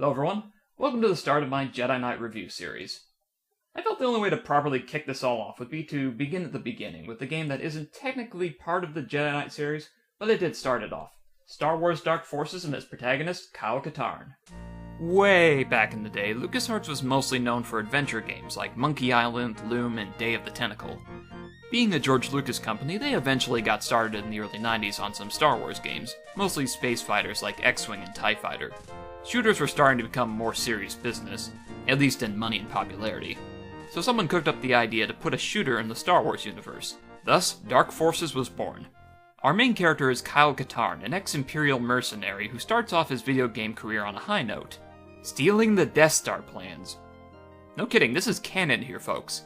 Hello everyone, welcome to the start of my Jedi Knight review series. I felt the only way to properly kick this all off would be to begin at the beginning with a game that isn't technically part of the Jedi Knight series, but it did start it off. Star Wars Dark Forces and its protagonist, Kyle Katarn. Way back in the day, Lucasarts was mostly known for adventure games like Monkey Island, Loom, and Day of the Tentacle. Being a George Lucas company, they eventually got started in the early 90s on some Star Wars games, mostly space fighters like X-Wing and TIE Fighter. Shooters were starting to become more serious business, at least in money and popularity. So someone cooked up the idea to put a shooter in the Star Wars universe. Thus, Dark Forces was born. Our main character is Kyle Katarn, an ex-Imperial mercenary who starts off his video game career on a high note, stealing the Death Star plans. No kidding, this is canon here, folks.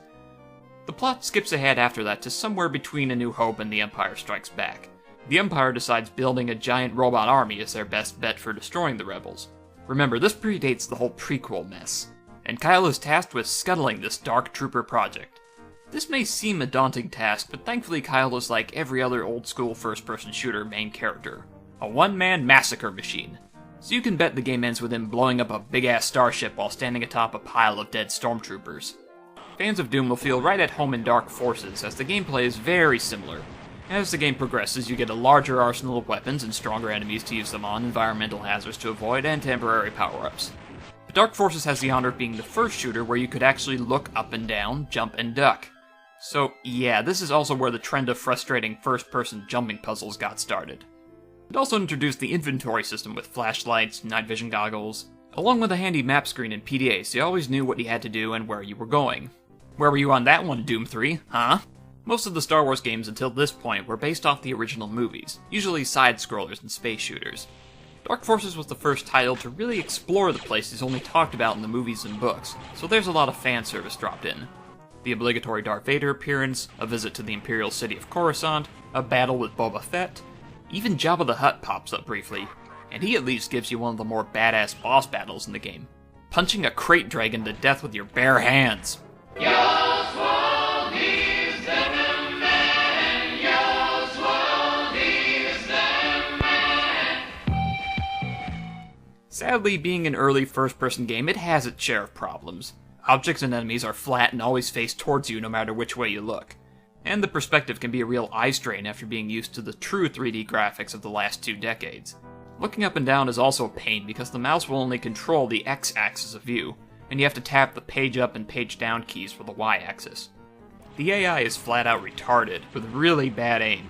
The plot skips ahead after that to somewhere between A New Hope and The Empire Strikes Back. The Empire decides building a giant robot army is their best bet for destroying the rebels. Remember, this predates the whole prequel mess, and Kyle is tasked with scuttling this Dark Trooper project. This may seem a daunting task, but thankfully Kyle is like every other old-school first-person shooter main character, a one-man massacre machine. So you can bet the game ends with him blowing up a big-ass starship while standing atop a pile of dead stormtroopers. Fans of Doom will feel right at home in Dark Forces, as the gameplay is very similar. As the game progresses, you get a larger arsenal of weapons and stronger enemies to use them on, environmental hazards to avoid, and temporary power-ups. But Dark Forces has the honor of being the first shooter where you could actually look up and down, jump and duck. So yeah, this is also where the trend of frustrating first-person jumping puzzles got started. It also introduced the inventory system with flashlights, night vision goggles, along with a handy map screen and PDA, so you always knew what you had to do and where you were going. Where were you on that one, Doom 3, huh? Most of the Star Wars games until this point were based off the original movies, usually side-scrollers and space shooters. Dark Forces was the first title to really explore the places only talked about in the movies and books, so there's a lot of fan service dropped in. The obligatory Darth Vader appearance, a visit to the Imperial city of Coruscant, a battle with Boba Fett, even Jabba the Hutt pops up briefly, and he at least gives you one of the more badass boss battles in the game, punching a crate dragon to death with your bare hands. Sadly, being an early first-person game, it has its share of problems. Objects and enemies are flat and always face towards you no matter which way you look. And the perspective can be a real eye strain after being used to the true 3D graphics of the last 2 decades. Looking up and down is also a pain because the mouse will only control the X-axis of view, and you have to tap the page up and page down keys for the Y-axis. The AI is flat out retarded, with really bad aim.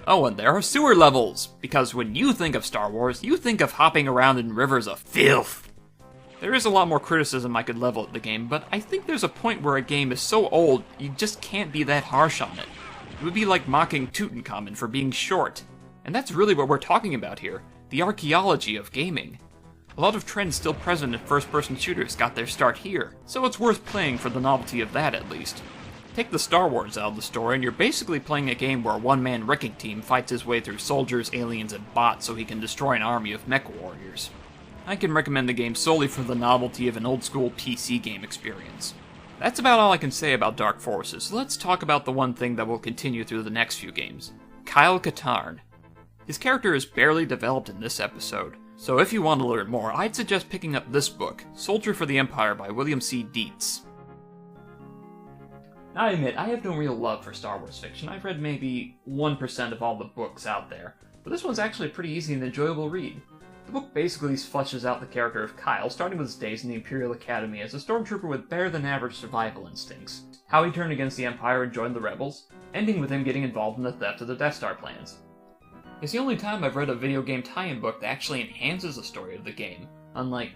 Oh, and there are sewer levels, because when you think of Star Wars, you think of hopping around in rivers of filth. There is a lot more criticism I could level at the game, but I think there's a point where a game is so old, you just can't be that harsh on it. It would be like mocking Tutankhamun for being short. And that's really what we're talking about here, the archaeology of gaming. A lot of trends still present in first-person shooters got their start here, so it's worth playing for the novelty of that at least. Take the Star Wars out of the story, and you're basically playing a game where a one-man wrecking team fights his way through soldiers, aliens, and bots so he can destroy an army of mech warriors. I can recommend the game solely for the novelty of an old-school PC game experience. That's about all I can say about Dark Forces, so let's talk about the one thing that will continue through the next few games. Kyle Katarn. His character is barely developed in this episode, so if you want to learn more, I'd suggest picking up this book, Soldier for the Empire by William C. Dietz. Now I admit, I have no real love for Star Wars fiction. I've read maybe 1% of all the books out there, but this one's actually a pretty easy and enjoyable read. The book basically fleshes out the character of Kyle, starting with his days in the Imperial Academy as a stormtrooper with better-than-average survival instincts, how he turned against the Empire and joined the Rebels, ending with him getting involved in the theft of the Death Star plans. It's the only time I've read a video game tie-in book that actually enhances the story of the game, unlike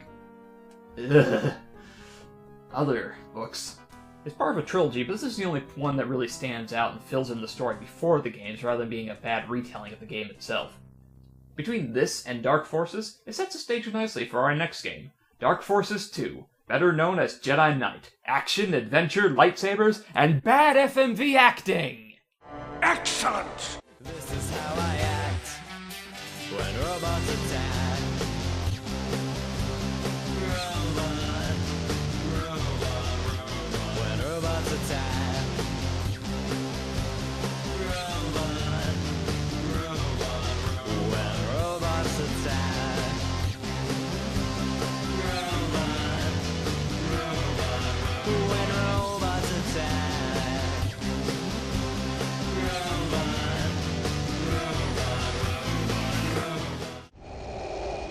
other books. It's part of a trilogy, but this is the only one that really stands out and fills in the story before the games rather than being a bad retelling of the game itself. Between this and Dark Forces, it sets the stage nicely for our next game, Dark Forces 2, better known as Jedi Knight. Action, adventure, lightsabers, and bad FMV acting! Excellent! This is how I act when robots attack. When robots attack. When robots attack.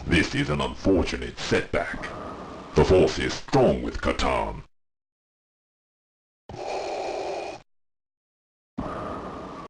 This is an unfortunate setback. The Force is strong with Catan,